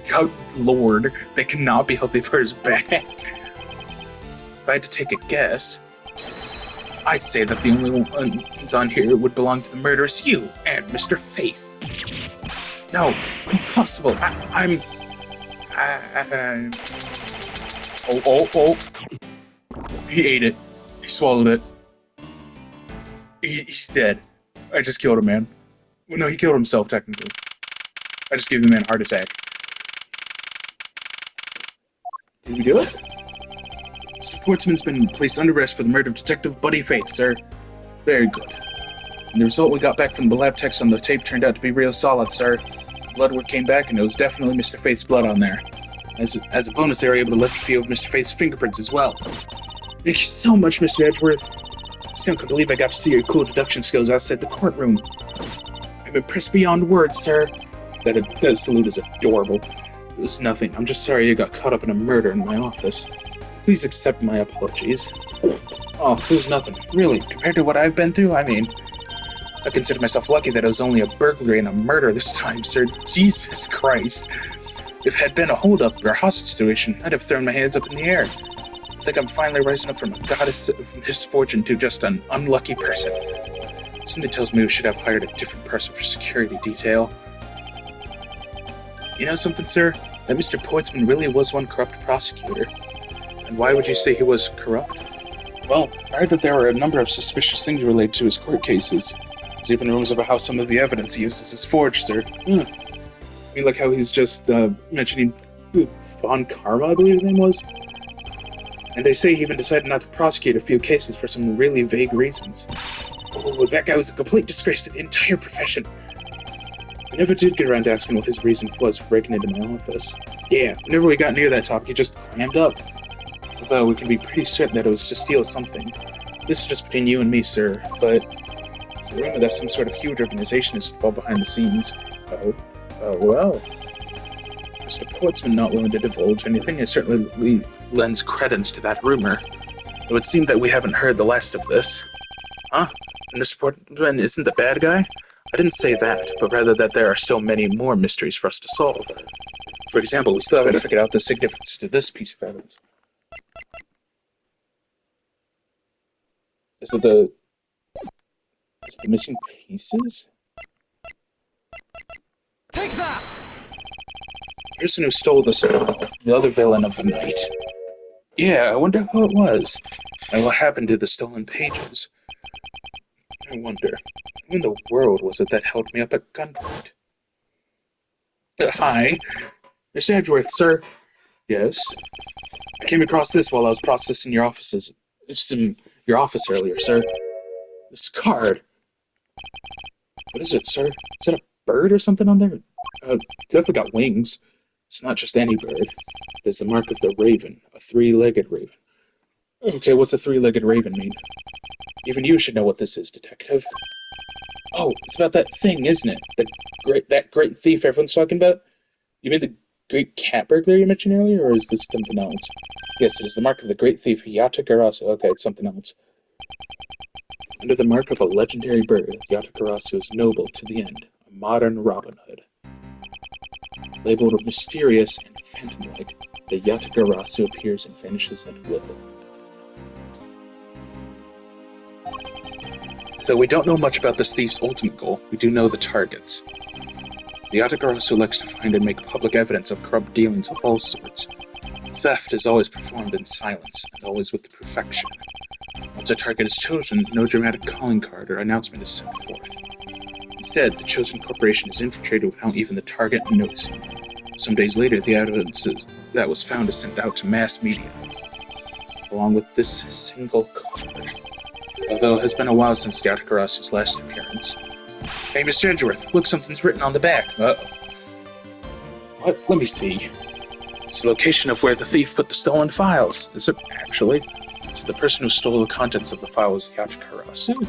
Good lord, they cannot be healthy for his back. If I had to take a guess, I'd say that the only ones on here would belong to the murderous you and Mr. Faith. No, impossible. I'm... Oh. He ate it. He swallowed it. He's dead. I just killed a man. Well, no, he killed himself, technically. I just gave the man a heart attack. Did we do it? Mr. Portsman's been placed under arrest for the murder of Detective Buddy Faith, sir. Very good. And the result we got back from the lab techs on the tape turned out to be real solid, sir. Blood work came back, and it was definitely Mr. Faith's blood on there. As a bonus, they were able to lift a few of Mr. Faith's fingerprints as well. Thank you so much, Mr. Edgeworth. I still can't believe I got to see your cool deduction skills outside the courtroom. I'm impressed beyond words, sir. That salute is adorable. It was nothing. I'm just sorry you got caught up in a murder in my office. Please accept my apologies. Oh, it was nothing. Really, compared to what I've been through, I mean... I consider myself lucky that it was only a burglary and a murder this time, sir. Jesus Christ. If it had been a holdup or a hostage situation, I'd have thrown my hands up in the air. I think I'm finally rising up from a goddess of misfortune to just an unlucky person. Something tells me we should have hired a different person for security detail. You know something, sir? That Mr. Portsman really was one corrupt prosecutor. And why would you say he was corrupt? Well, I heard that there were a number of suspicious things related to his court cases. There's even rumors about how some of the evidence he uses is forged, sir. I mean, like how he's just mentioning Von Karma, I believe his name was? And they say he even decided not to prosecute a few cases for some really vague reasons. Oh, that guy was a complete disgrace to the entire profession. I never did get around to asking what his reason was for breaking into my office. Yeah, whenever we got near that topic, he just clammed up. Although we can be pretty certain that it was to steal something. This is just between you and me, sir, but... rumor that some sort of huge organization is involved behind the scenes. Oh, well. Mr. Portsman not willing to divulge anything, it certainly lends credence to that rumor. It would seem that we haven't heard the last of this. Huh? Mr. Portsman isn't the bad guy? I didn't say that, but rather that there are still many more mysteries for us to solve. For example, we still haven't figured out the significance to this piece of evidence. Is it the missing pieces? Take that! The person who stole the other villain of the night. Yeah, I wonder who it was. And what happened to the stolen pages. I wonder, who in the world was it that held me up at gunpoint? Hi. Mr. Edgeworth, sir. Yes? I came across this while I was processing your office earlier, sir. This card. What is it, sir? Is that a bird or something on there? Definitely got wings. It's not just any bird. It is the mark of the raven, a three-legged raven. Okay, what's a three-legged raven mean? Even you should know what this is, detective. Oh, it's about that thing, isn't it? That great thief everyone's talking about? You mean the great cat burglar you mentioned earlier, or is this something else? Yes, it is the mark of the great thief Yatakarasu. Okay, it's something else. Under the mark of a legendary bird, Yatakarasu is noble to the end, a modern Robin Hood. Labeled mysterious and phantom-like, the Yatakarasu appears and vanishes at will. Though we don't know much about this thief's ultimate goal, we do know the targets. The Yatagarasu likes to find and make public evidence of corrupt dealings of all sorts. Theft is always performed in silence, and always with perfection. Once a target is chosen, no dramatic calling card or announcement is sent forth. Instead, the chosen corporation is infiltrated without even the target noticing. Some days later, the evidence that was found is sent out to mass media, along with this single card. Although it has been a while since the Yatakarasu's last appearance. Hey, Mr. Edgeworth, look, something's written on the back. Uh-oh. What? Let me see. It's the location of where the thief put the stolen files. Is it actually? So the person who stole the contents of the file was the Yatagarasu.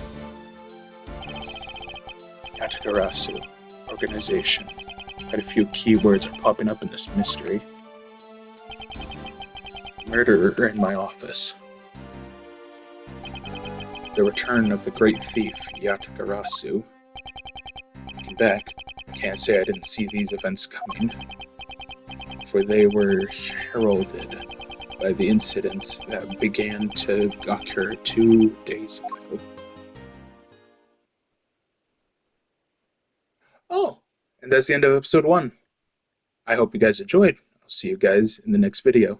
Yatagarasu. Organization. Quite a few keywords are popping up in this mystery. Murderer in my office. The return of the great thief, Yatagarasu. Looking back, I can't say I didn't see these events coming, for they were heralded by the incidents that began to occur 2 days ago. Oh, and that's the end of episode 1. I hope you guys enjoyed. I'll see you guys in the next video.